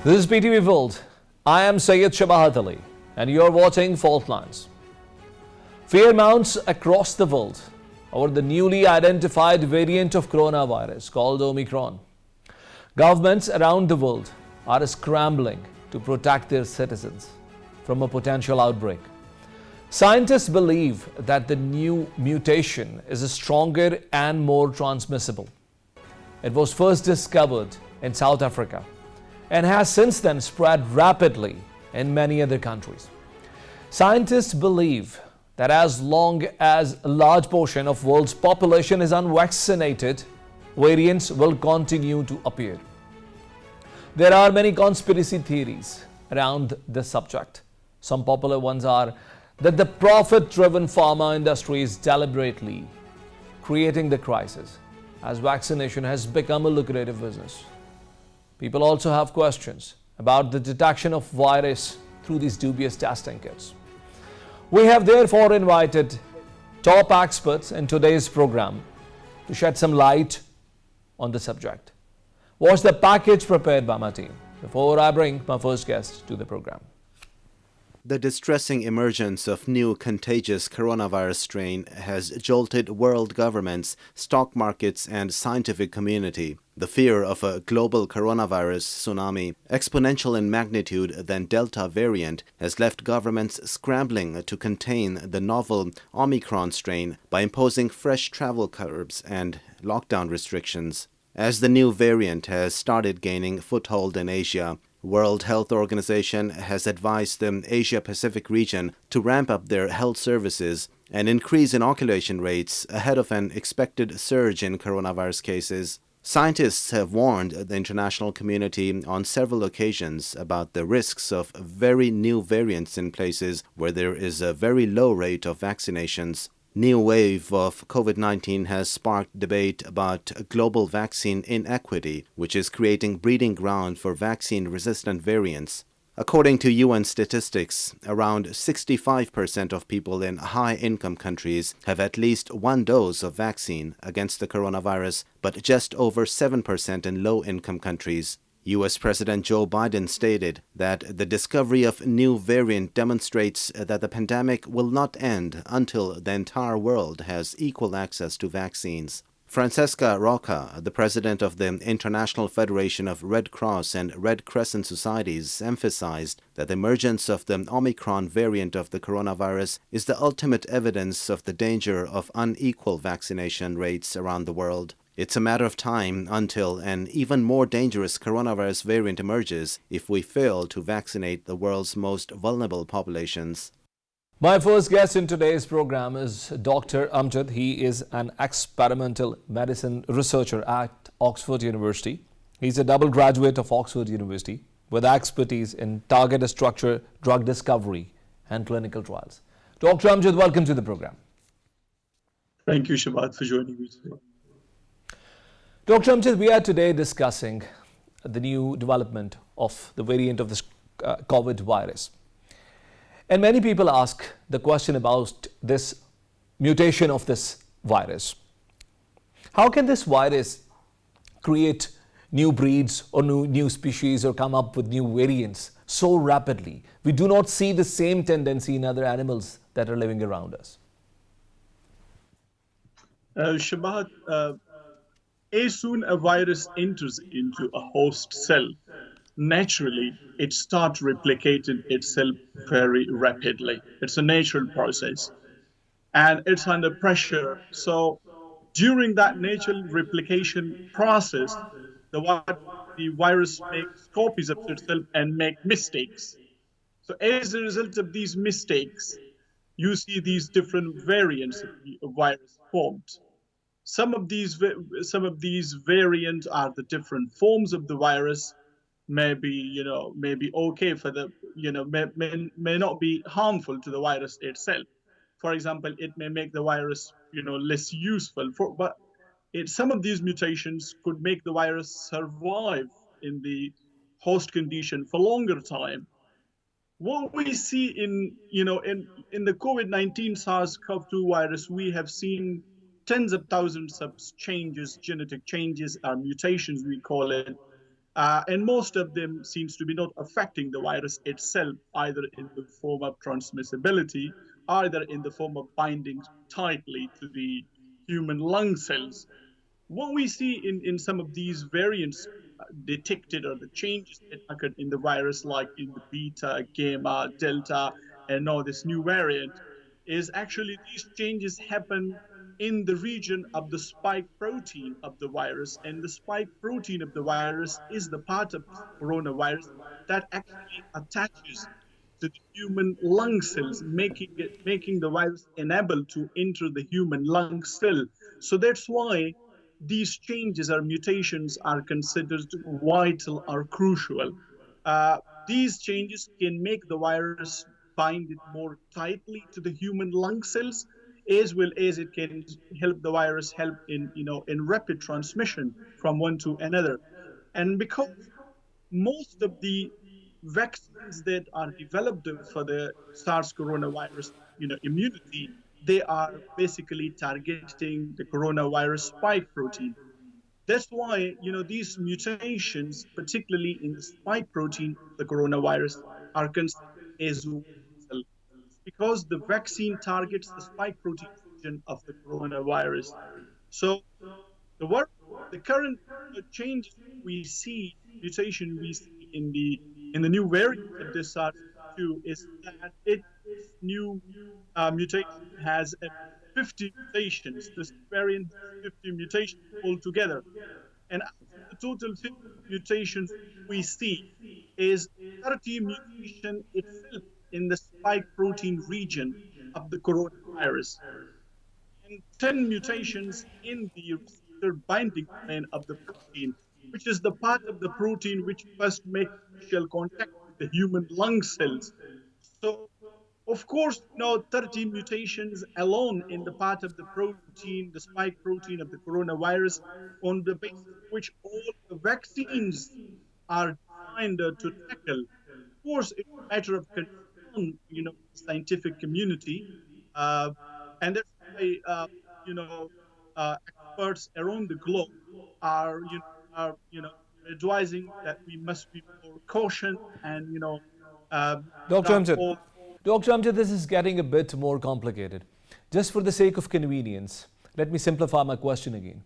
This is PTV World. I am Syed Shabahat Ali and you are watching Faultlines. Fear mounts across the world over the newly identified variant of coronavirus called Omicron. Governments around the world are scrambling to protect their citizens from a potential outbreak. Scientists believe that the new mutation is stronger and more transmissible. It was first discovered in South Africa and has since then spread rapidly in many other countries. Scientists believe that as long as a large portion of world's population is unvaccinated, variants will continue to appear. There are many conspiracy theories around this subject. Some popular ones are that the profit-driven pharma industry is deliberately creating the crisis, as vaccination has become a lucrative business. People also have questions about the detection of virus through these dubious testing kits. We have therefore invited top experts in today's program to shed some light on the subject. Watch the package prepared by my team before I bring my first guest to the program. The distressing emergence of new contagious coronavirus strain has jolted world governments, stock markets, and scientific community. The fear of a global coronavirus tsunami, exponential in magnitude than Delta variant, has left governments scrambling to contain the novel Omicron strain by imposing fresh travel curbs and lockdown restrictions. As the new variant has started gaining foothold in Asia, World Health Organization has advised the Asia-Pacific region to ramp up their health services and increase inoculation rates ahead of an expected surge in coronavirus cases. Scientists have warned the international community on several occasions about the risks of very new variants in places where there is a very low rate of vaccinations. New wave of COVID-19 has sparked debate about global vaccine inequity, which is creating breeding ground for vaccine-resistant variants. According to UN statistics, around 65% of people in high-income countries have at least one dose of vaccine against the coronavirus, but just over 7% in low-income countries. U.S. President Joe Biden stated that the discovery of new variant demonstrates that the pandemic will not end until the entire world has equal access to vaccines. Francesca Rocca, the president of the International Federation of Red Cross and Red Crescent Societies, emphasized that the emergence of the Omicron variant of the coronavirus is the ultimate evidence of the danger of unequal vaccination rates around the world. It's a matter of time until an even more dangerous coronavirus variant emerges if we fail to vaccinate the world's most vulnerable populations. My first guest in today's program is Dr. Amjad. He is an experimental medicine researcher at Oxford University. He's a double graduate of Oxford University with expertise in target structure, drug discovery, and clinical trials. Dr. Amjad, welcome to the program. Thank you, Shabahat, for joining me today. Dr. Amjad, we are today discussing the new development of the variant of this COVID virus. And many people ask the question about this mutation of this virus. How can this virus create new breeds or new species or come up with new variants so rapidly? We do not see the same tendency in other animals that are living around us. Shabahat, as soon a virus enters into a host cell, naturally it starts replicating itself very rapidly. It's a natural process and it's under pressure. So during that natural replication process, the virus makes copies of itself and make mistakes. So as a result of these mistakes, you see these different variants of the virus formed. Some of these variants are the different forms of the virus. Maybe okay for the may not be harmful to the virus itself. For example, it may make the virus less useful. But some of these mutations could make the virus survive in the host condition for longer time. What we see in the COVID-19 SARS-CoV-2 virus, we have seen tens of thousands of changes, genetic changes, mutations we call it, And most of them seems to be not affecting the virus itself, either in the form of transmissibility, either in the form of binding tightly to the human lung cells. What we see in some of these variants detected, or the changes that occurred in the virus, like in the beta, gamma, delta, and now this new variant, is actually these changes happen in the region of the spike protein of the virus. And the spike protein of the virus is the part of this coronavirus that actually attaches to the human lung cells, making the virus unable to enter the human lung cell. So that's why these changes or mutations are considered vital or crucial. Uh, these changes can make the virus bind it more tightly to the human lung cells, as well as it can help the virus help in in rapid transmission from one to another. And because most of the vaccines that are developed for the SARS coronavirus, immunity, they are basically targeting the coronavirus spike protein. That's why, these mutations, particularly in the spike protein of the coronavirus, are considered as vital. It's because the vaccine targets the spike protein region of the coronavirus. So the work, the current changes we see, mutation we see in the new variant of this SARS-CoV-2 is that this new mutation has 50 mutations. This variant has 50 mutations altogether. And out of the total 50 mutations we see is 30 mutation itself in the spike protein region of the coronavirus, and 10 mutations in the receptor binding domain of the protein, which is the part of the protein which first makes initial contact with the human lung cells. So, of course, 30 mutations alone in the part of the protein, the spike protein of the coronavirus, on the basis of which all the vaccines are designed to tackle. Of course, it's a matter of concern, the scientific community, uh, and that's why, experts around the globe are, advising that we must be more cautious and, Dr. stop Amjad, all. Dr. Amjad, this is getting a bit more complicated. Just for the sake of convenience, let me simplify my question again.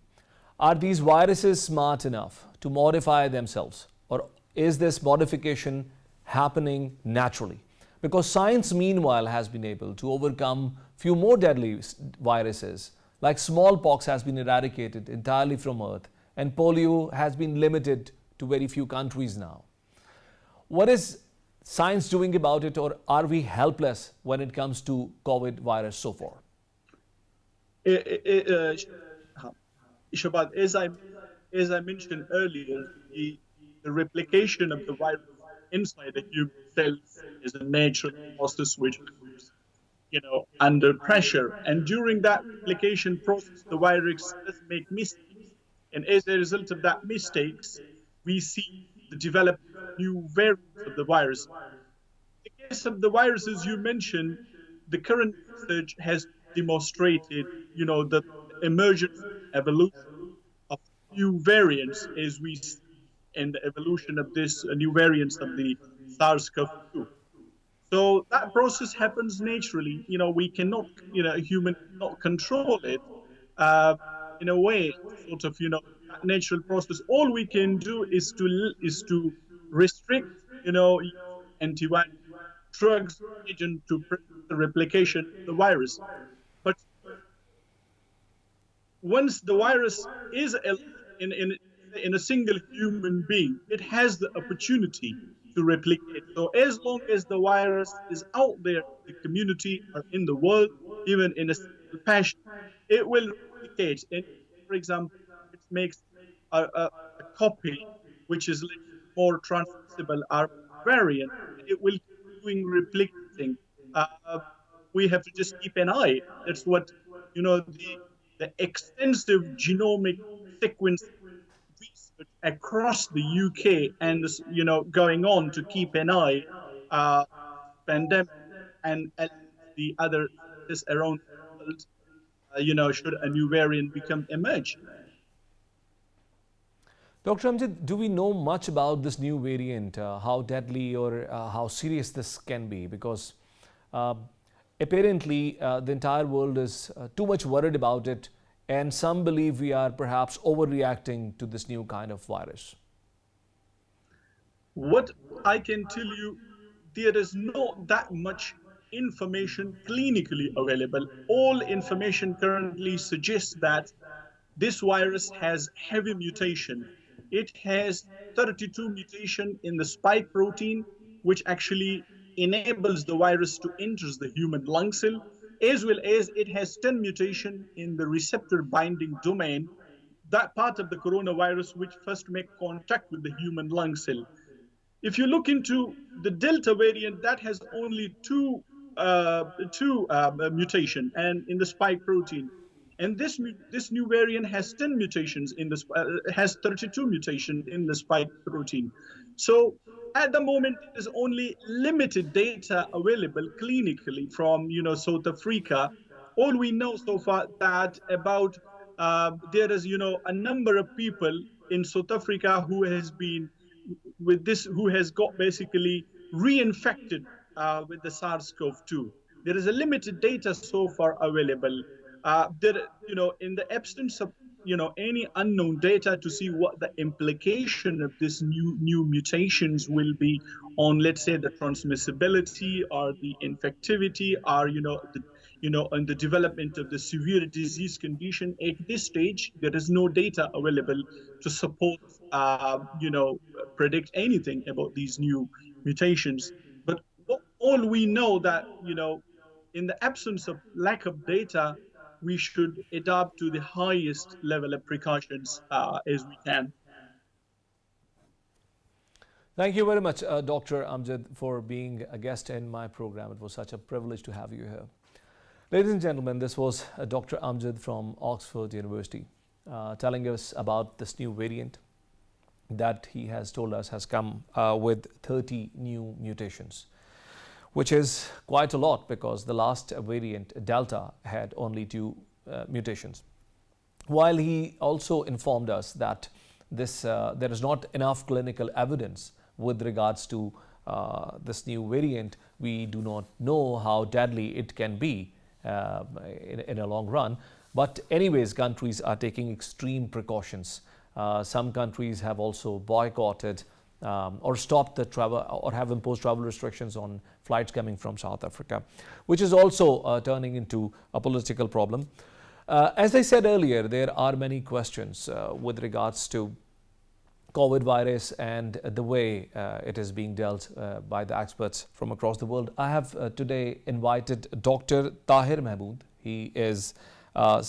Are these viruses smart enough to modify themselves, or is this modification happening naturally? Because science, meanwhile, has been able to overcome few more deadly viruses, like smallpox has been eradicated entirely from Earth, and polio has been limited to very few countries now. What is science doing about it, or are we helpless when it comes to COVID virus so far? Shabbat, as I mentioned earlier, the replication of the virus inside the human cells is a natural process which occurs, under pressure. And during that replication process, the virus does make mistakes. And as a result of that mistakes, we see the development of new variants of the virus. In the case of the viruses you mentioned, the current research has demonstrated, the emergence and evolution of new variants as we see in the evolution of this new variants of the SARS-CoV-2. So that process happens naturally. We cannot, a human cannot control it. Uh, in a way, sort of, that natural process. All we can do is to restrict, antibiotic drugs, agent to prevent the replication of the virus. But once the virus is in a single human being, it has the opportunity to replicate. So as long as the virus is out there in the community or in the world, even in a single fashion, it will replicate. And for example, it makes a copy which is more transmissible or variant, it will keep doing replicating. Uh, we have to just keep an eye. That's what the extensive genomic sequence research across the UK and going on to keep an eye pandemic and the other scientists around the world, should a new variant become emerge. Dr. Amjad, do we know much about this new variant, how deadly or how serious this can be? Because uh, apparently the entire world is too much worried about it, and some believe we are perhaps overreacting to this new kind of virus. What I can tell you, there is not that much information clinically available. All information currently suggests that this virus has heavy mutation. It has 32 mutation in the spike protein, which actually enables the virus to enter the human lung cell, as well as it has 10 mutation in the receptor binding domain, that part of the coronavirus which first make contact with the human lung cell. If you look into the Delta variant, that has only uh, two mutation and in the spike protein, and this new variant has 10 mutations in the has 32 mutation in the spike protein. So at the moment, there is only limited data available clinically from South Africa. All we know so far that about there is a number of people in South Africa who has been with this who has got basically reinfected with the SARS-CoV-2. There is a limited data so far available. In the absence of any unknown data to see what the implication of this new mutations will be on, let's say, the transmissibility or the infectivity or on the development of the severe disease condition. At this stage, there is no data available to support predict anything about these new mutations. But all we know that in the absence of lack of data, we should adapt to the highest level of precautions as we can. Thank you very much, Dr. Amjad, for being a guest in my program. It was such a privilege to have you here. Ladies and gentlemen, this was Dr. Amjad from Oxford University telling us about this new variant that he has told us has come with 30 new mutations, which is quite a lot because the last variant, Delta, had only 2 mutations. While he also informed us that there is not enough clinical evidence with regards to this new variant, we do not know how deadly it can be in a long run. But anyways, countries are taking extreme precautions. Some countries have also boycotted or stopped the travel or have imposed travel restrictions on flights coming from South Africa, which is also turning into a political problem. As I said earlier, there are many questions with regards to COVID virus and the way it is being dealt by the experts from across the world. I have today invited Dr. Tahir Mahmood. He is a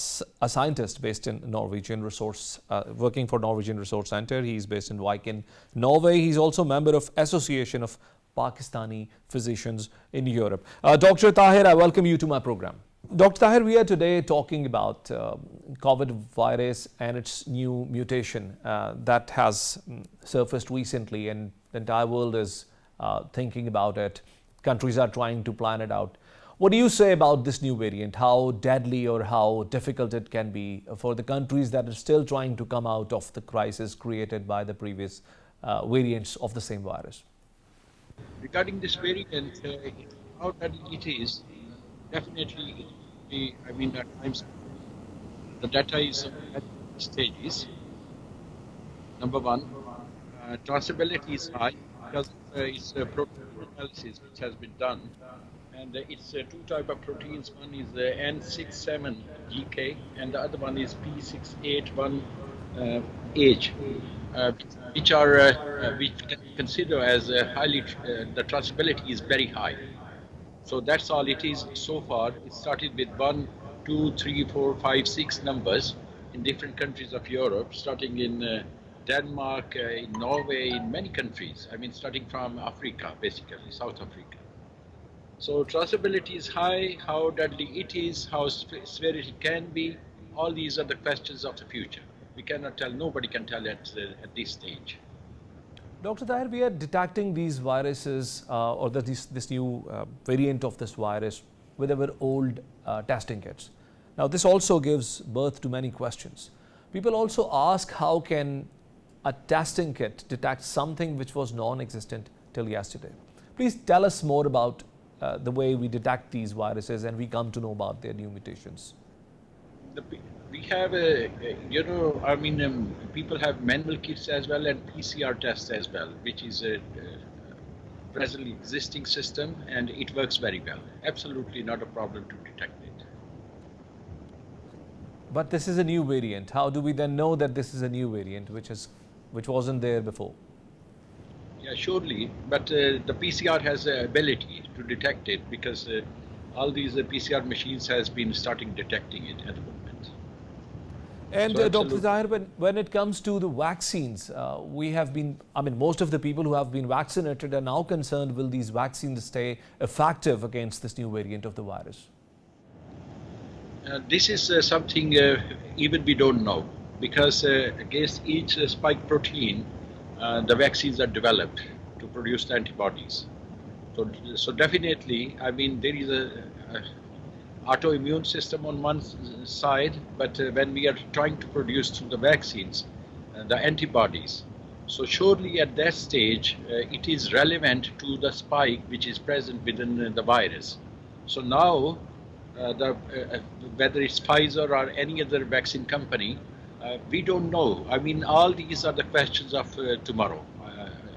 scientist based in Norwegian Resource, working for Norwegian Resource Center. He's based in Viken, Norway. He's also a member of Association of Pakistani Physicians in Europe. Dr. Tahir, I welcome you to my program. Dr. Tahir, we are today talking about COVID virus and its new mutation that has surfaced recently, and the entire world is thinking about it. Countries are trying to plan it out. What do you say about this new variant? How deadly or how difficult it can be for the countries that are still trying to come out of the crisis created by the previous variants of the same virus? Regarding this variant, how deadly it is, definitely, at times the data is at stages. Number one, traceability is high because it's a protein analysis which has been done, and it's 2 type of proteins. One is the N67GK, and the other one is P681H, which are which can consider as highly the traceability is very high. So that's all it is so far. It started with 1, 2, 3, 4, 5, 6 numbers in different countries of Europe, starting in Denmark, in Norway, in many countries. Starting from Africa, basically, South Africa. So traceability is high, how deadly it is, how severe it can be. All these are the questions of the future. We cannot tell, nobody can tell at this stage. Dr. Tahir, we are detecting these viruses or this new variant of this virus with our old testing kits. Now, this also gives birth to many questions. People also ask, how can a testing kit detects something which was non-existent till yesterday. Please tell us more about the way we detect these viruses and we come to know about their new mutations. We have people have manual kits as well and PCR tests as well, which is a presently existing system, and it works very well. Absolutely not a problem to detect it. But this is a new variant. How do we then know that this is a new variant which wasn't there before? Yeah, surely, but the PCR has the ability to detect it because all these PCR machines has been starting detecting it at the moment. And So Dr. absolutely. Tahir, when it comes to the vaccines, most of the people who have been vaccinated are now concerned, will these vaccines stay effective against this new variant of the virus? This is something even we don't know because against each spike protein, the vaccines are developed to produce the antibodies. So definitely, I mean, there is a autoimmune system on one side, but when we are trying to produce through the vaccines, the antibodies, so surely at that stage, it is relevant to the spike which is present within the virus. So now, whether it's Pfizer or any other vaccine company, we don't know. I mean, all these are the questions of tomorrow,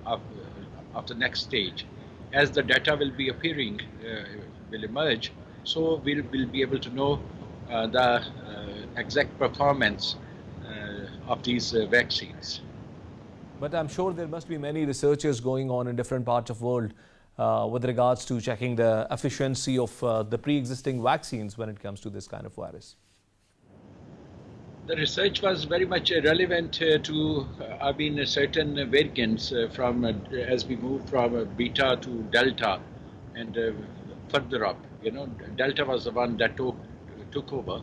of the next stage. As the data will be appearing, will emerge, so we'll be able to know the exact performance of these vaccines. But I'm sure there must be many researchers going on in different parts of the world with regards to checking the efficiency of the pre-existing vaccines when it comes to this kind of virus. The research was very much relevant to, certain variants as we move from beta to delta and further up. You know, delta was the one that took over,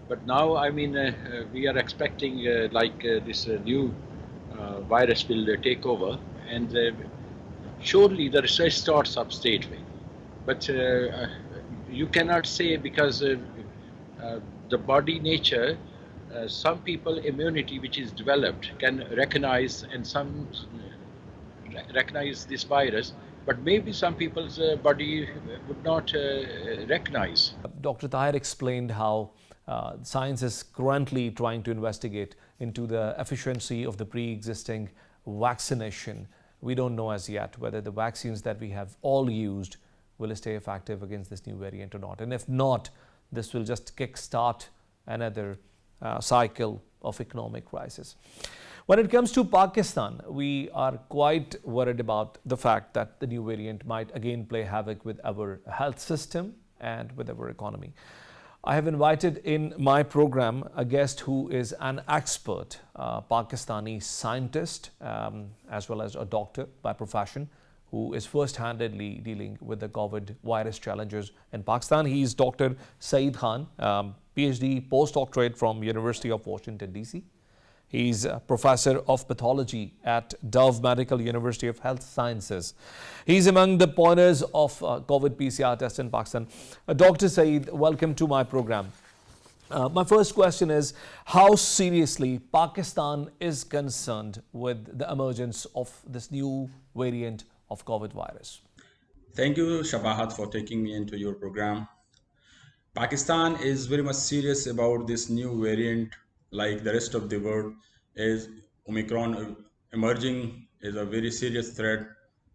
but now we are expecting this new virus will take over, and surely the research starts up straight away. But you cannot say because the body nature, some people immunity which is developed can recognize and some recognize this virus, but maybe some people's body would not recognize. Dr. Tahir explained how science is currently trying to investigate into the efficiency of the pre-existing vaccination. We don't know as yet whether the vaccines that we have all used will stay effective against this new variant or not. And if not, this will just kickstart another cycle of economic crisis. When it comes to Pakistan, we are quite worried about the fact that the new variant might again play havoc with our health system and with our economy. I have invited in my program a guest who is an expert, Pakistani scientist, as well as a doctor by profession, who is first-handedly dealing with the COVID virus challenges in Pakistan. He is Dr. Saeed Khan, PhD postdoctorate from University of Washington, D.C. He's a professor of pathology at Dove Medical University of Health Sciences. He's among the pioneers of COVID PCR tests in Pakistan. Dr. Saeed, welcome to my program. My first question is, how seriously Pakistan is concerned with the emergence of this new variant of COVID virus? Thank you, Shabahat, for taking me into your program. Pakistan is very much serious about this new variant, like the rest of the world. Is Omicron emerging is a very serious threat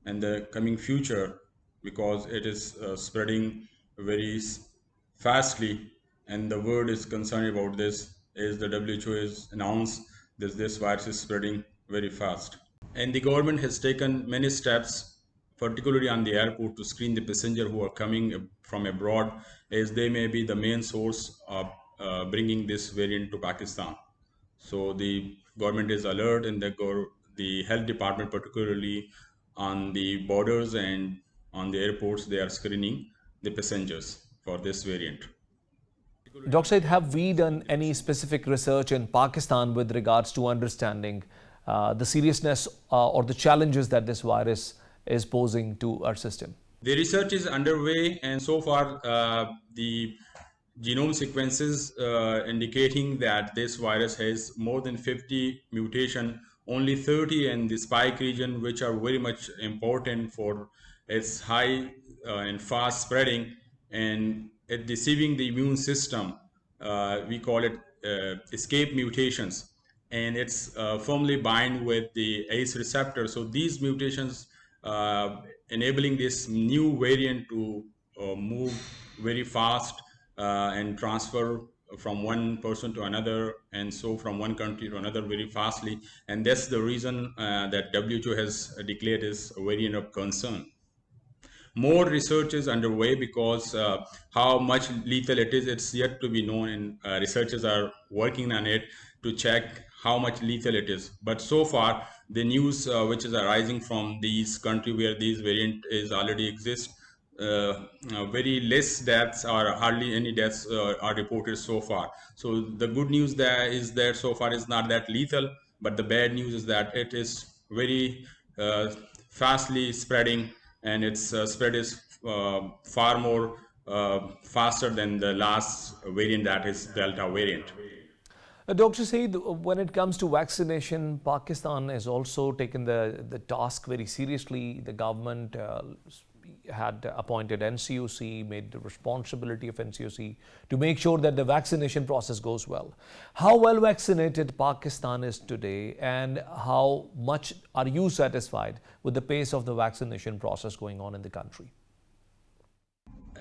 in the coming future because it is spreading very fastly, and the world is concerned about this. As the WHO has announced, this virus is spreading very fast, and the government has taken many steps, particularly on the airport, to screen the passenger who are coming from abroad, as they may be the main source of bringing this variant to Pakistan. So the government is alert, and the health department, particularly on the borders and on the airports, they are screening the passengers for this variant. Dr. Said, have we done any specific research in Pakistan with regards to understanding the seriousness or the challenges that this virus is posing to our system? The research is underway, and so far the genome sequences indicating that this virus has more than 50 mutation only 30 in the spike region, which are very much important for its high and fast spreading and it deceiving the immune system. We call it escape mutations, and it's firmly bind with the ACE receptor. So these mutations enabling this new variant to move very fast and transfer from one person to another, and so from one country to another very fastly. And that's the reason that WHO has declared this a variant of concern. More research is underway because how much lethal it is, it's yet to be known, and researchers are working on it to check how much lethal it is. But so far, the news which is arising from these country where these variant is already exist, very less deaths or hardly any deaths are reported so far. So the good news there is that so far is not that lethal, but the bad news is that it is very fastly spreading, and its spread is far more faster than the last variant, that is Delta variant. Dr. Saeed, when it comes to vaccination, Pakistan has also taken the task very seriously. The government had appointed NCOC, made the responsibility of NCOC to make sure that the vaccination process goes well. How well vaccinated Pakistan is today, and how much are you satisfied with the pace of the vaccination process going on in the country?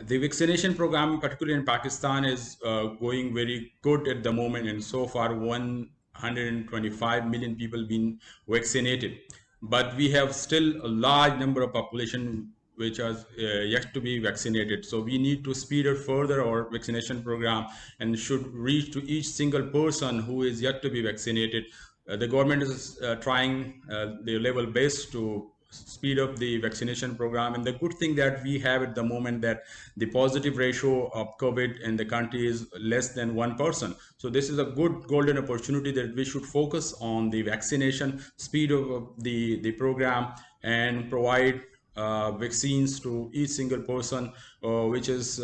The vaccination program, particularly in Pakistan, is going very good at the moment, and so far 125 million people been vaccinated. But we have still a large number of population which are yet to be vaccinated. So we need to speed up further our vaccination program and should reach to each single person who is yet to be vaccinated. The government is trying their level best to speed up the vaccination program, and the good thing that we have at the moment that the positive ratio of COVID in the country is less than 1%. So this is a good golden opportunity that we should focus on the vaccination, speed of the program, and provide vaccines to each single person which is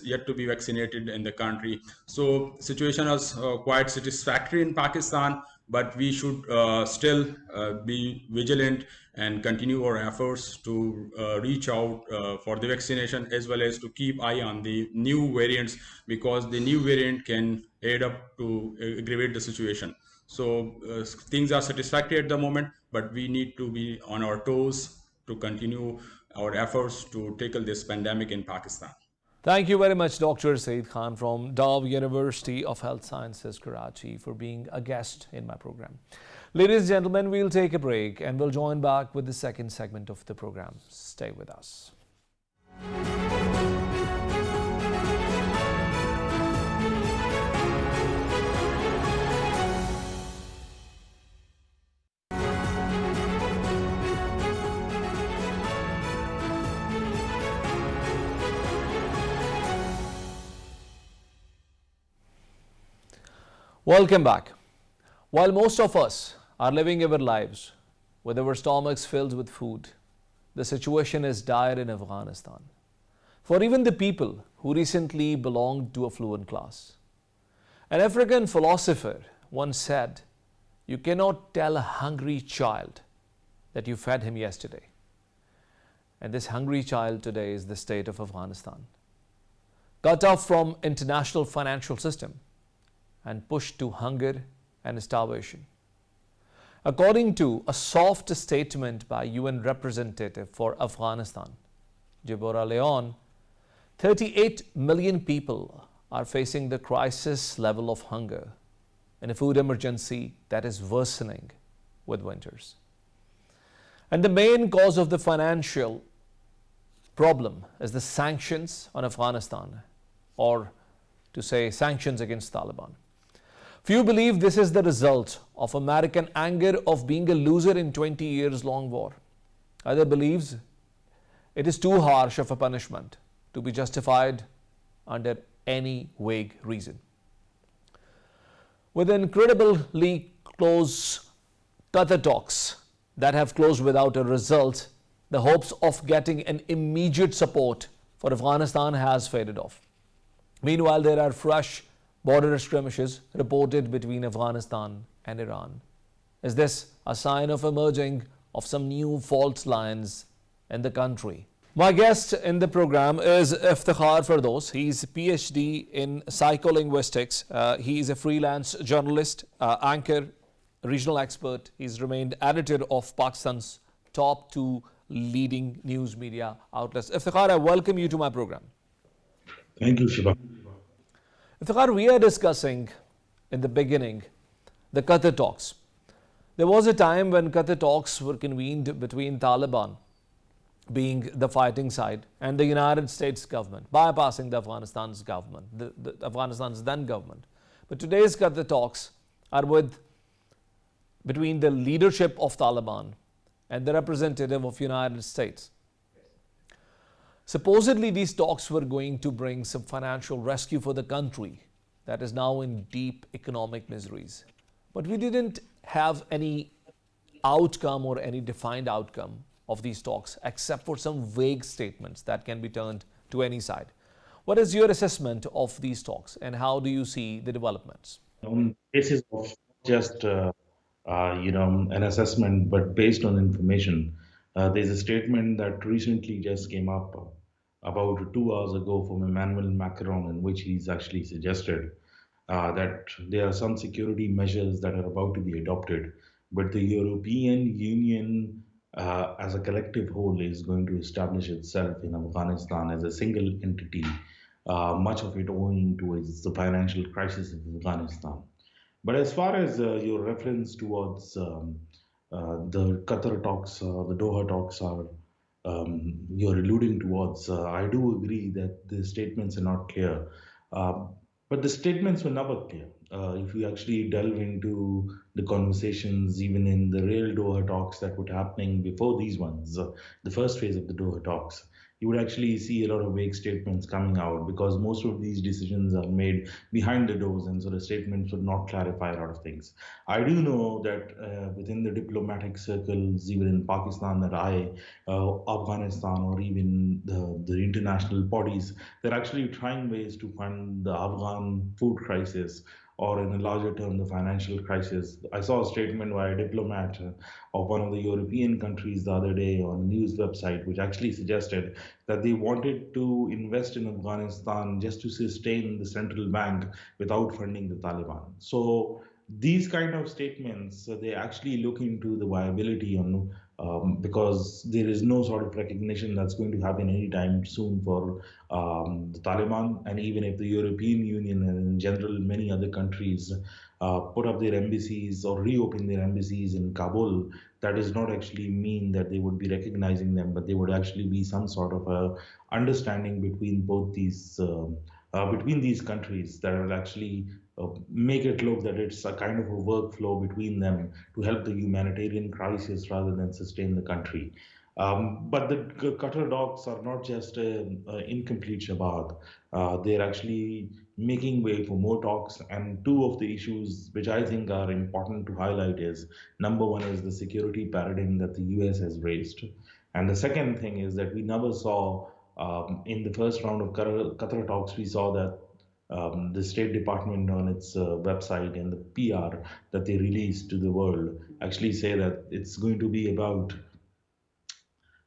yet to be vaccinated in the country. So situation is quite satisfactory in Pakistan, but we should still be vigilant and continue our efforts to reach out for the vaccination, as well as to keep eye on the new variants, because the new variant can aid up to aggravate the situation. So things are satisfactory at the moment, but we need to be on our toes to continue our efforts to tackle this pandemic in Pakistan. Thank you very much, Dr. Saeed Khan from Dow University of Health Sciences, Karachi, for being a guest in my program. Ladies and gentlemen, we'll take a break and we'll join back with the second segment of the program. Stay with us. Welcome back. While most of us are living our lives with our stomachs filled with food, the situation is dire in Afghanistan for even the people who recently belonged to a affluent class. An African philosopher once said, "You cannot tell a hungry child that you fed him yesterday." And this hungry child today is the state of Afghanistan, cut off from international financial system and pushed to hunger and starvation. According to a soft statement by UN representative for Afghanistan, Deborah Leon, 38 million people are facing the crisis level of hunger and a food emergency that is worsening with winters. And the main cause of the financial problem is the sanctions on Afghanistan, or to say sanctions against Taliban. Few believe this is the result of American anger of being a loser in 20 years long war. Other believes it is too harsh of a punishment to be justified under any vague reason. With incredibly close Qatar talks that have closed without a result, the hopes of getting an immediate support for Afghanistan has faded off. Meanwhile, there are fresh border skirmishes reported between Afghanistan and Iran. Is this a sign of emerging of some new fault lines in the country? My guest in the program is Iftikhar Firdos. He's PhD in psycholinguistics. He is a freelance journalist, anchor, regional expert. He's remained editor of Pakistan's top two leading news media outlets. Iftikhar, I welcome you to my program. Thank you, Shiva. Iftikhar, we are discussing in the beginning the Qatar talks. There was a time when Qatar talks were convened between Taliban, being the fighting side, and the United States government, bypassing the Afghanistan's government, the Afghanistan's then government. But today's Qatar talks are between the leadership of Taliban and the representative of United States. Supposedly, these talks were going to bring some financial rescue for the country that is now in deep economic miseries. But we didn't have any outcome or any defined outcome of these talks, except for some vague statements that can be turned to any side. What is your assessment of these talks, and how do you see the developments? On the basis of just an assessment, but based on information, there's a statement that recently just came up about 2 hours ago from Emmanuel Macron, in which he's actually suggested that there are some security measures that are about to be adopted, but the European Union, as a collective whole, is going to establish itself in Afghanistan as a single entity, much of it owing to the financial crisis of Afghanistan. But as far as your reference towards the Qatar talks, the Doha talks are you're alluding towards, I do agree that the statements are not clear. Uh, but the statements were never clear. If you actually delve into the conversations, even in the real Doha talks that were happening before these ones, the first phase of the Doha talks, you would actually see a lot of vague statements coming out because most of these decisions are made behind the doors, and so the statements would not clarify a lot of things. I do know that within the diplomatic circles, even in Pakistan, that Afghanistan, or even the international bodies, they're actually trying ways to fund the Afghan food crisis, or in a larger term, the financial crisis. I saw a statement by a diplomat of one of the European countries the other day on a news website, which actually suggested that they wanted to invest in Afghanistan just to sustain the central bank without funding the Taliban. So these kind of statements, they actually look into the viability on because there is no sort of recognition that's going to happen anytime soon for the Taliban. And even if the European Union and in general many other countries put up their embassies or reopen their embassies in Kabul, that does not actually mean that they would be recognizing them, but they would actually be some sort of a understanding between both between these countries that will actually make it look that it's a kind of a workflow between them to help the humanitarian crisis rather than sustain the country. But the Qatar docs are not just incomplete Shabbat. They're actually making way for more talks. And two of the issues which I think are important to highlight is number one is the security paradigm that the US has raised. And the second thing is that we never saw in the first round of Qatar talks, we saw that the State Department on its website and the PR that they released to the world actually say that it's going to be about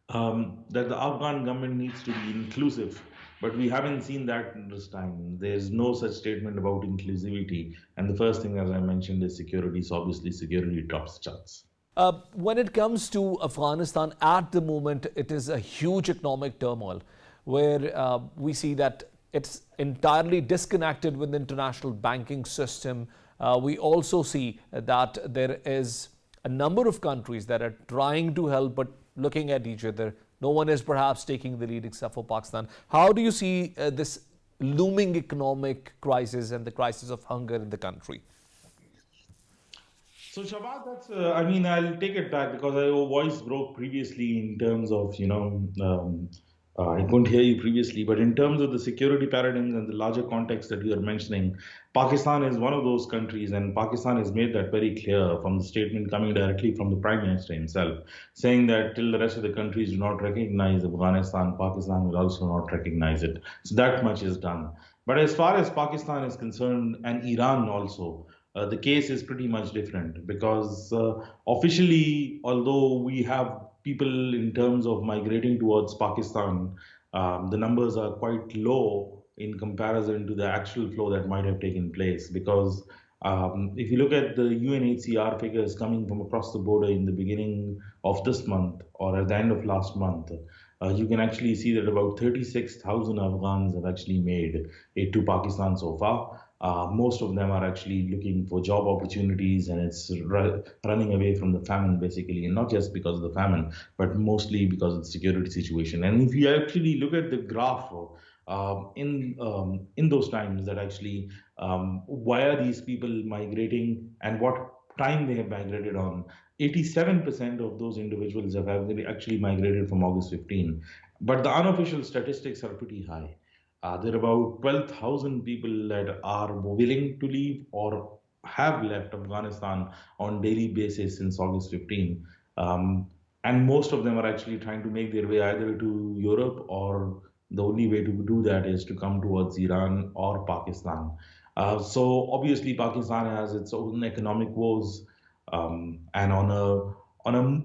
that the Afghan government needs to be inclusive. But we haven't seen that this time. There's no such statement about inclusivity. And the first thing, as I mentioned, is security. So obviously, security tops charts. When it comes to Afghanistan, at the moment, it is a huge economic turmoil where we see that it's entirely disconnected with the international banking system. We also see that there is a number of countries that are trying to help but looking at each other. No one is perhaps taking the lead except for Pakistan. How do you see this looming economic crisis and the crisis of hunger in the country? So Shabbat, I mean, I'll take it back because your voice broke previously in terms of, I couldn't hear you previously, but in terms of the security paradigms and the larger context that you are mentioning, Pakistan is one of those countries, and Pakistan has made that very clear from the statement coming directly from the Prime Minister himself, saying that till the rest of the countries do not recognize Afghanistan, Pakistan will also not recognize it. So that much is done. But as far as Pakistan is concerned, and Iran also, the case is pretty much different because officially, although we have people in terms of migrating towards Pakistan, the numbers are quite low in comparison to the actual flow that might have taken place. Because if you look at the UNHCR figures coming from across the border in the beginning of this month or at the end of last month, you can actually see that about 36,000 Afghans have actually made it to Pakistan so far. Most of them are actually looking for job opportunities, and it's running away from the famine basically, and not just because of the famine, but mostly because of the security situation. And if you actually look at the graph in those times, that actually why are these people migrating and what time they have migrated on, 87% of those individuals have actually migrated from August 15. But the unofficial statistics are pretty high. There are about 12,000 people that are willing to leave or have left Afghanistan on daily basis since August 15. Um, and most of them are actually trying to make their way either to Europe, or the only way to do that is to come towards Iran or Pakistan. So obviously Pakistan has its own economic woes, and on a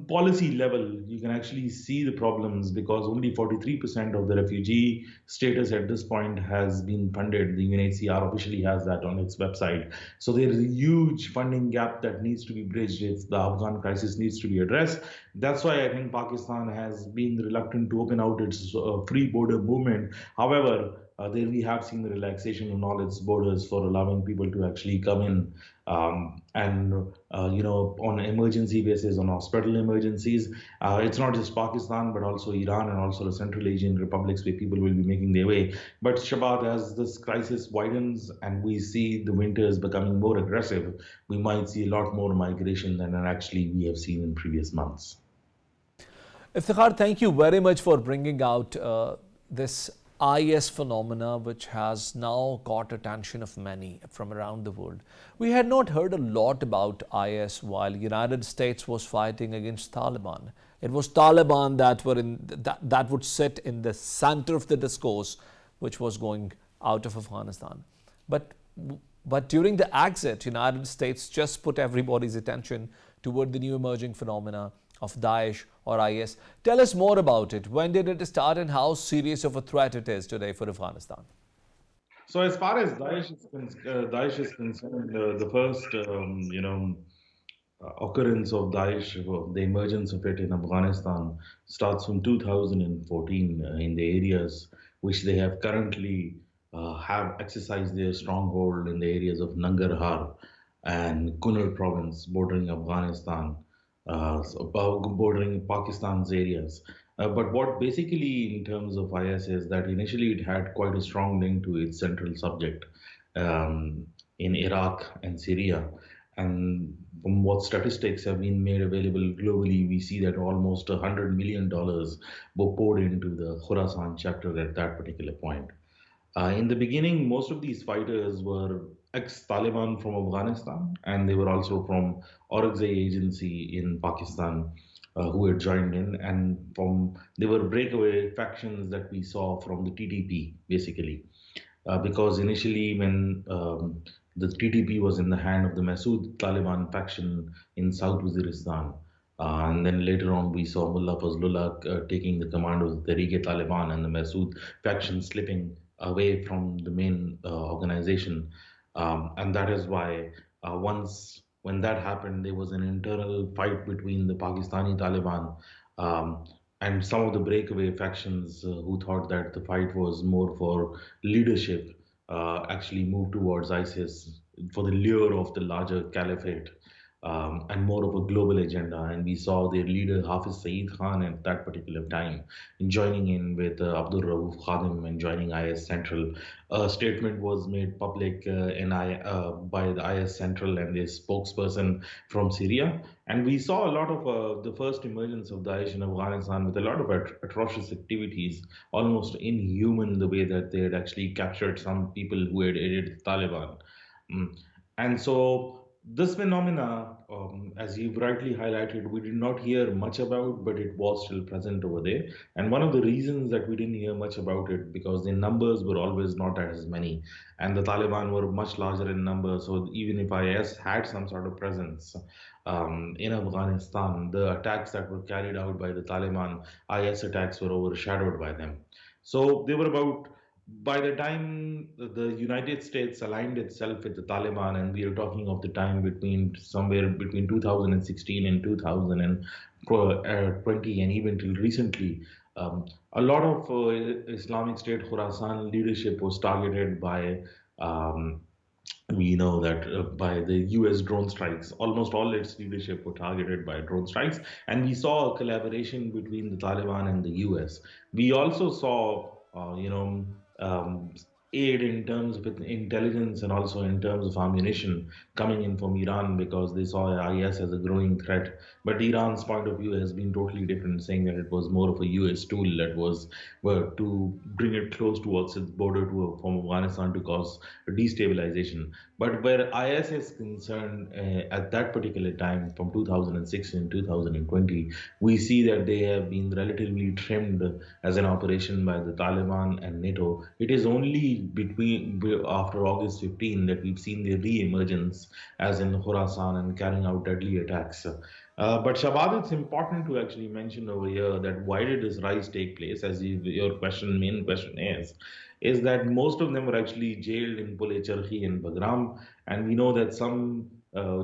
policy level, you can actually see the problems because only 43% of the refugee status at this point has been funded. The UNHCR officially has that on its website. So there is a huge funding gap that needs to be bridged if the Afghan crisis needs to be addressed. That's why I think Pakistan has been reluctant to open out its free border movement. However, there we have seen the relaxation on all its borders for allowing people to actually come in, and on emergency basis, on hospital emergencies. It's not just Pakistan, but also Iran and also the Central Asian republics where people will be making their way. But Shabbat, as this crisis widens and we see the winters becoming more aggressive, we might see a lot more migration than actually we have seen in previous months. Iftikhar, thank you very much for bringing out this IS phenomena, which has now caught attention of many from around the world. We had not heard a lot about IS while United States was fighting against Taliban. It was Taliban that would sit in the center of the discourse, which was going out of Afghanistan. But but during the exit, United States just put everybody's attention toward the new emerging phenomena of Daesh or IS. Tell us more about it. When did it start and how serious of a threat it is today for Afghanistan? So as far as Daesh is concerned, the first occurrence of Daesh, the emergence of it in Afghanistan, starts from 2014 in the areas which they have currently have exercised their stronghold in the areas of Nangarhar and Kunar province bordering Afghanistan, bordering Pakistan's areas. But what basically, in terms of IS, is that initially it had quite a strong link to its central subject in Iraq and Syria. And from what statistics have been made available globally, we see that almost $100 million were poured into the Khorasan chapter at that particular point. In the beginning, most of these fighters were ex-Taliban from Afghanistan, and they were also from Orakzai agency in Pakistan, who had joined in, and from they were breakaway factions that we saw from the TTP, basically, because initially when the TTP was in the hand of the Masood Taliban faction in South Waziristan. And then later on, we saw Mullah Fazlullah taking the command of the Tehrik-e-Taliban and the Masood faction slipping away from the main organization. And that is why once when that happened, there was an internal fight between the Pakistani Taliban um, and some of the breakaway factions who thought that the fight was more for leadership actually moved towards ISIS for the lure of the larger caliphate and more of a global agenda. And we saw their leader Hafiz Saeed Khan at that particular time joining in with Abdul Rauf Khadim and joining IS Central. A statement was made public by the IS Central and their spokesperson from Syria. And we saw a lot of the first emergence of Daesh in Afghanistan with a lot of atrocious activities, almost inhuman the way that they had actually captured some people who had aided the Taliban. Mm. And so This phenomena, as you've rightly highlighted, we did not hear much about, but it was still present over there. And one of the reasons that we didn't hear much about it because the numbers were always not as many, and the Taliban were much larger in number. So even if IS had some sort of presence in Afghanistan, the attacks that were carried out by the Taliban, IS attacks were overshadowed by them. So they were about by the time the United States aligned itself with the Taliban, and we are talking of the time between somewhere between 2016 and 2020, and even till recently, a lot of Islamic State Khorasan leadership was targeted by um, we know that by the US drone strikes, almost all its leadership were targeted by drone strikes. And we saw a collaboration between the Taliban and the US. We also saw, um, aid in terms of intelligence and also in terms of ammunition coming in from Iran because they saw IS as a growing threat. But Iran's point of view has been totally different, saying that it was more of a US tool that was to bring it close towards its border from Afghanistan to cause destabilization. But where IS is concerned, at that particular time, from 2006 and 2020, we see that they have been relatively trimmed as an operation by the Taliban and NATO. It is only after August 15 that we've seen the re-emergence, as in Khorasan, and carrying out deadly attacks. But Shabad, it's important to actually mention over here that why did this rise take place? As your main question is that most of them were actually jailed in Pule Charkhi and Bagram, and we know that some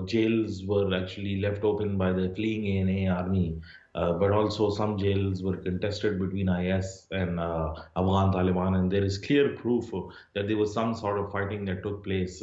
jails were actually left open by the fleeing ANA army, but also some jails were contested between IS and Afghan Taliban, and there is clear proof that there was some sort of fighting that took place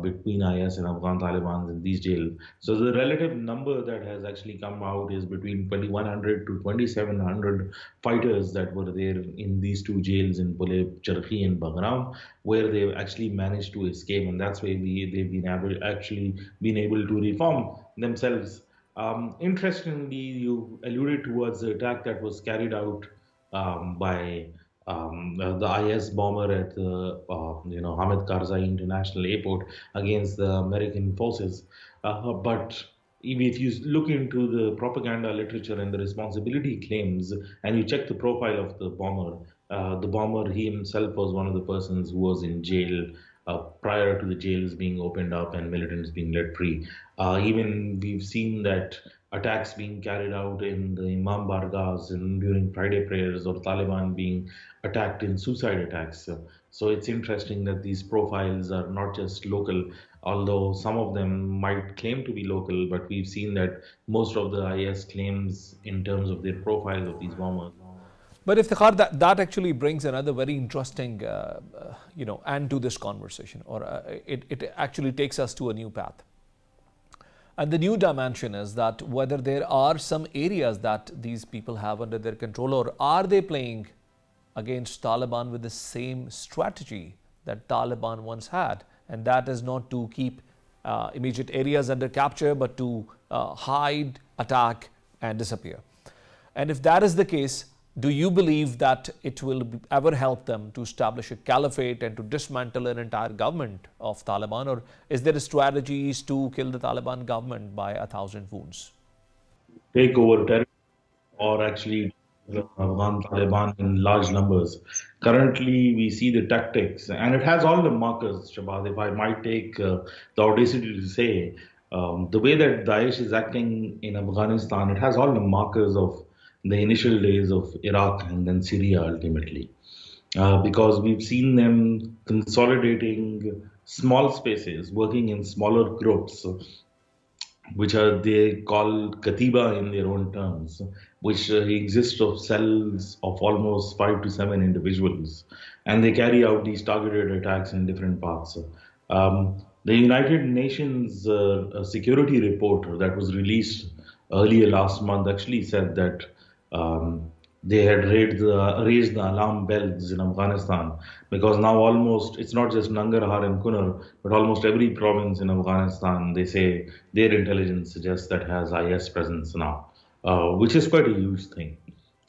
between IS and Afghan Taliban in these jails. So the relative number that has actually come out is between 2,100 to 2,700 fighters that were there in these two jails in Pule, Charkhi and Bagram, where they've actually managed to escape, and that's why they've been able to reform themselves. Interestingly, you alluded towards the attack that was carried out by the IS bomber at the Hamid Karzai International Airport against the American forces. But if you look into the propaganda literature and the responsibility claims, and you check the profile of the bomber he himself was one of the persons who was in jail prior to the jails being opened up and militants being let free. Even we've seen that attacks being carried out in the Imam Bargas and during Friday prayers, or Taliban being attacked in suicide attacks. So it's interesting that these profiles are not just local, although some of them might claim to be local, but we've seen that most of the IS claims in terms of their profiles of these bombers. But Iftikhar, that actually brings another very interesting, end to this conversation, or it actually takes us to a new path. And the new dimension is that whether there are some areas that these people have under their control, or are they playing against Taliban with the same strategy that Taliban once had, and that is not to keep immediate areas under capture, but to hide, attack, and disappear. And if that is the case, do you believe that it will ever help them to establish a caliphate and to dismantle an entire government of Taliban, or is there strategies to kill the Taliban government by 1,000 wounds? Take over territory or actually the Afghan Taliban in large numbers. Currently, we see the tactics, and it has all the markers, Shabazz, if I might take the audacity to say, the way that Daesh is acting in Afghanistan, it has all the markers of the initial days of Iraq and then Syria ultimately. Because we've seen them consolidating small spaces, working in smaller groups, which are they call katiba in their own terms, which exist of cells of almost 5 to 7 individuals, and they carry out these targeted attacks in different parts. The United Nations security report that was released earlier last month actually said that they had raised the alarm bells in Afghanistan because now almost it's not just Nangarhar and Kunar, but almost every province in Afghanistan, they say their intelligence suggests that has IS presence now, which is quite a huge thing.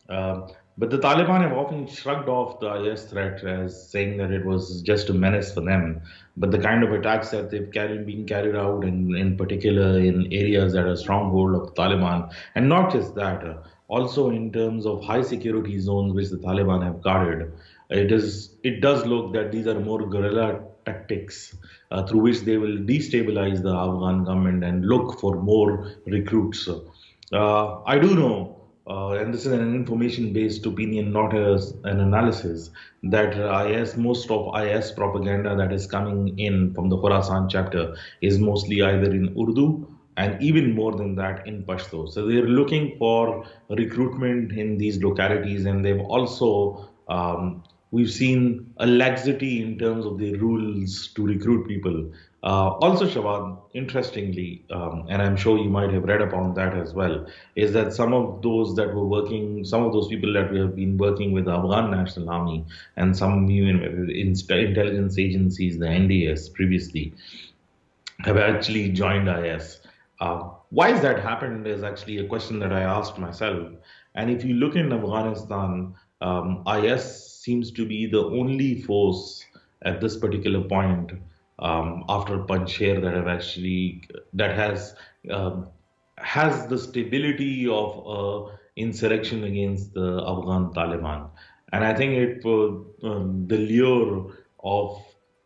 Uh, But the Taliban have often shrugged off the IS threat as saying that it was just a menace for them. But the kind of attacks that been carried out, in particular in areas that are stronghold of the Taliban, and not just that, also in terms of high security zones which the Taliban have guarded, it does look that these are more guerrilla tactics through which they will destabilize the Afghan government and look for more recruits. I do know, and this is an information-based opinion, not an analysis, that most of IS propaganda that is coming in from the Khorasan chapter is mostly either in Urdu and even more than that in Pashto. So they're looking for recruitment in these localities, and they've also we've seen a laxity in terms of the rules to recruit people. Also, Shabad, interestingly, and I'm sure you might have read upon that as well, is that some of those people that we have been working with the Afghan National Army and some even intelligence agencies, the NDS previously, have actually joined IS. Why has that happened is actually a question that I asked myself. And if you look in Afghanistan, IS seems to be the only force at this particular point after Panjshir that um, has the stability of insurrection against the Afghan Taliban. And I think the lure of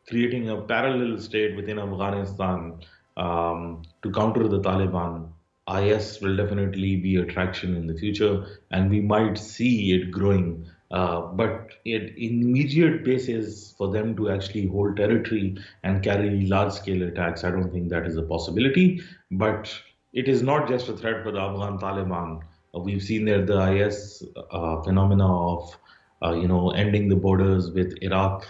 creating a parallel state within Afghanistan to counter the Taliban, IS will definitely be attraction in the future, and we might see it growing. But in immediate basis for them to actually hold territory and carry large-scale attacks, I don't think that is a possibility. But it is not just a threat for the Afghan Taliban. We've seen there the IS phenomena of ending the borders with Iraq,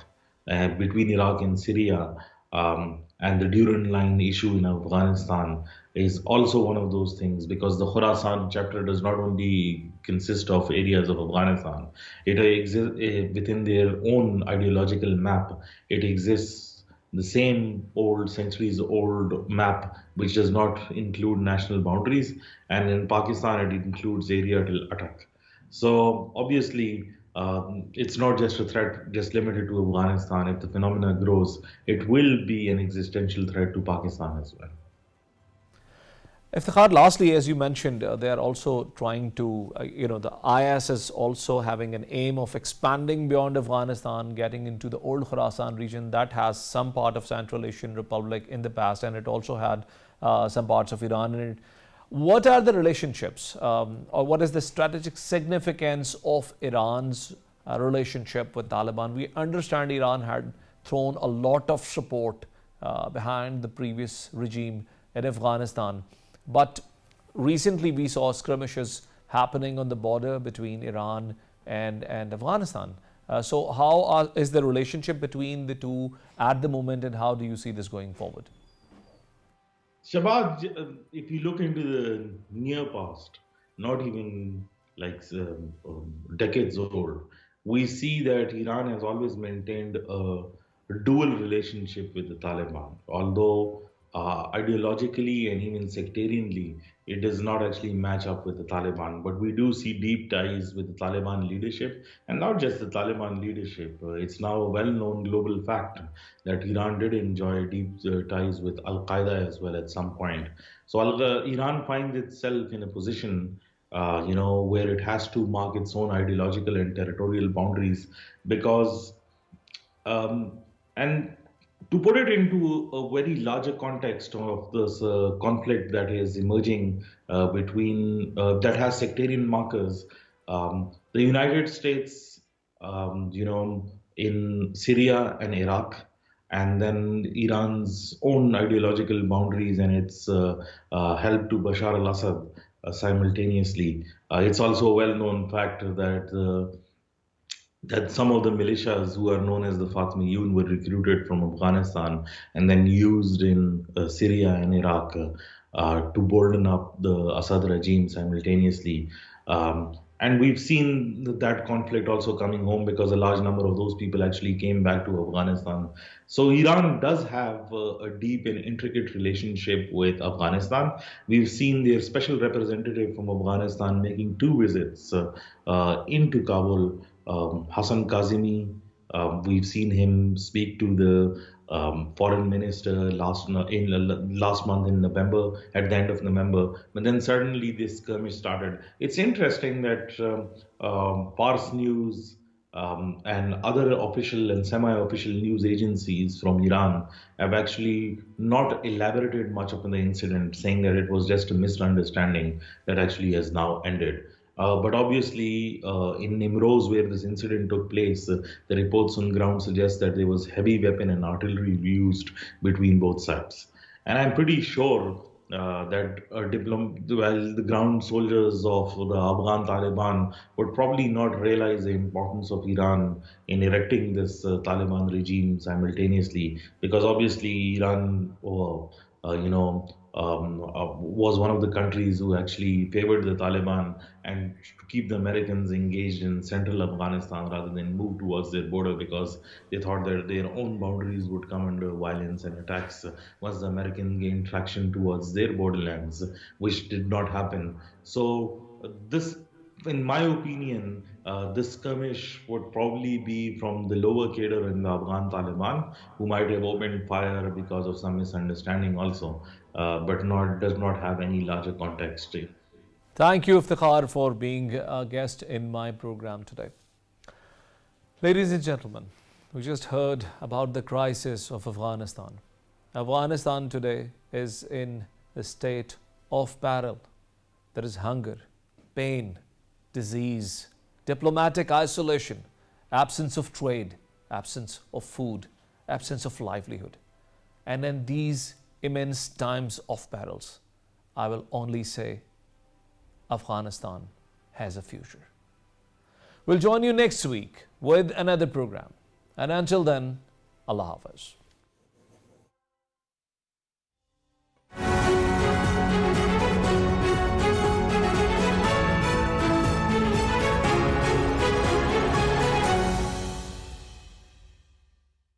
between Iraq and Syria, and the Durand Line issue in Afghanistan is also one of those things, because the Khorasan chapter does not only consist of areas of Afghanistan, it exists within their own ideological map. It exists the same old, centuries old map, which does not include national boundaries, and in Pakistan it includes area till Atak. So obviously, it's not just a threat just limited to Afghanistan. If the phenomena grows, it will be an existential threat to Pakistan as well. Iftikhar, lastly, as you mentioned, they are also trying to, the IS is also having an aim of expanding beyond Afghanistan, getting into the old Khorasan region that has some part of Central Asian Republic in the past, and it also had some parts of Iran in it. What are the relationships, or what is the strategic significance of Iran's relationship with Taliban? We understand Iran had thrown a lot of support behind the previous regime in Afghanistan. But recently we saw skirmishes happening on the border between Iran and Afghanistan. So how is the relationship between the two at the moment, and how do you see this going forward? Shabazz, if you look into the near past, not even like decades old, we see that Iran has always maintained a dual relationship with the Taliban. Although ideologically and even sectarianly, it does not actually match up with the Taliban. But we do see deep ties with the Taliban leadership, and not just the Taliban leadership. It's now a well known global fact that Iran did enjoy deep ties with Al Qaeda as well at some point. So Iran finds itself in a position. Where it has to mark its own ideological and territorial boundaries, because um, and to put it into a very larger context of this conflict that is emerging that has sectarian markers, the United States, in Syria and Iraq, and then Iran's own ideological boundaries and its help to Bashar al-Assad simultaneously. It's also a well-known fact that some of the militias who are known as the Fatimiyun were recruited from Afghanistan and then used in Syria and Iraq to bolden up the Assad regime simultaneously. And we've seen that conflict also coming home because a large number of those people actually came back to Afghanistan. So Iran does have a deep and intricate relationship with Afghanistan. We've seen their special representative from Afghanistan making two visits into Kabul, Hassan Kazimi. We've seen him speak to the foreign minister last month in November, at the end of November. But then suddenly this skirmish started. It's interesting that Pars News and other official and semi-official news agencies from Iran have actually not elaborated much upon the incident, saying that it was just a misunderstanding that actually has now ended. But obviously, in Nimroz, where this incident took place, the reports on ground suggest that there was heavy weapon and artillery used between both sides. And I'm pretty sure that well, the ground soldiers of the Afghan Taliban would probably not realize the importance of Iran in erecting this Taliban regime simultaneously, because obviously Iran, was one of the countries who actually favored the Taliban and to keep the Americans engaged in central Afghanistan rather than move towards their border, because they thought that their own boundaries would come under violence and attacks once the Americans gained traction towards their borderlands, which did not happen. So, this, in my opinion, this skirmish would probably be from the lower cadre in the Afghan Taliban, who might have opened fire because of some misunderstanding also, but not does not have any larger context. Thank you, Iftikhar, for being a guest in my program today. Ladies and gentlemen, we just heard about the crisis of Afghanistan. Afghanistan today is in a state of peril. There is hunger, pain, disease, diplomatic isolation, absence of trade, absence of food, absence of livelihood. And in these immense times of perils, I will only say Afghanistan has a future. We'll join you next week with another program. And until then, Allah Hafiz.